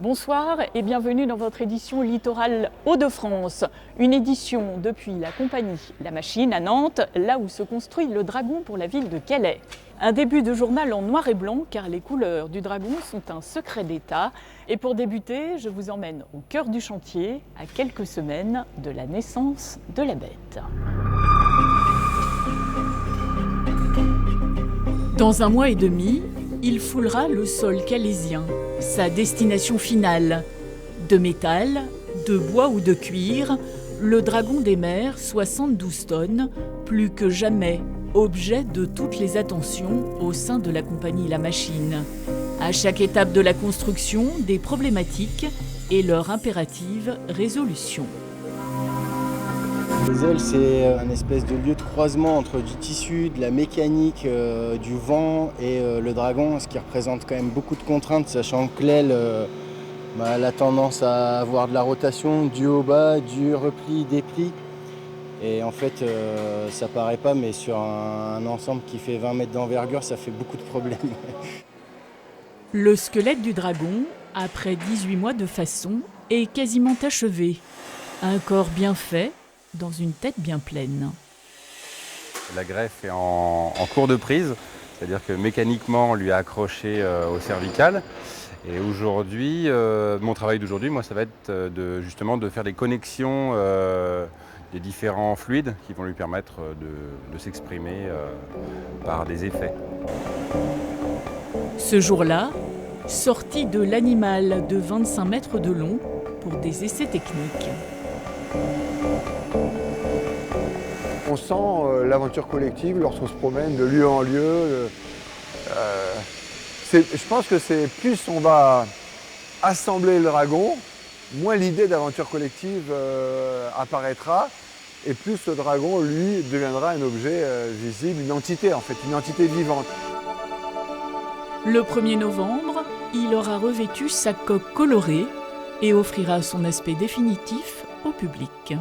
Bonsoir et bienvenue dans votre édition Littoral Hauts-de-France. Une édition depuis la compagnie La Machine à Nantes, là où se construit le dragon pour la ville de Calais. Un début de journal en noir et blanc car les couleurs du dragon sont un secret d'État. Et pour débuter, je vous emmène au cœur du chantier, à quelques semaines de la naissance de la bête. Dans un mois et demi, il foulera le sol calaisien, sa destination finale. De métal, de bois ou de cuir, le dragon des mers, 72 tonnes, plus que jamais, objet de toutes les attentions au sein de la compagnie La Machine. À chaque étape de la construction, des problématiques et leur impérative résolution. Les ailes, c'est un espèce de lieu de croisement entre du tissu, de la mécanique, du vent et le dragon, ce qui représente quand même beaucoup de contraintes, sachant que l'aile elle a tendance à avoir de la rotation, du haut bas, du repli, dépli. Et en fait, ça paraît pas, mais sur un ensemble qui fait 20 mètres d'envergure, ça fait beaucoup de problèmes. Le squelette du dragon, après 18 mois de façon, est quasiment achevé. Un corps bien fait, dans une tête bien pleine. La greffe est en cours de prise, c'est-à-dire que mécaniquement on lui a accroché au cervical. Et aujourd'hui, mon travail d'aujourd'hui, moi, ça va être justement de faire des connexions des différents fluides qui vont lui permettre de s'exprimer par des effets. Ce jour-là, sortie de l'animal de 25 mètres de long pour des essais techniques. On sent l'aventure collective lorsqu'on se promène de lieu en lieu. Je pense que c'est plus on va assembler le dragon, moins l'idée d'aventure collective apparaîtra, et plus le dragon, lui, deviendra un objet visible, une entité en fait, une entité vivante. Le 1er novembre, il aura revêtu sa coque colorée et offrira son aspect définitif au public.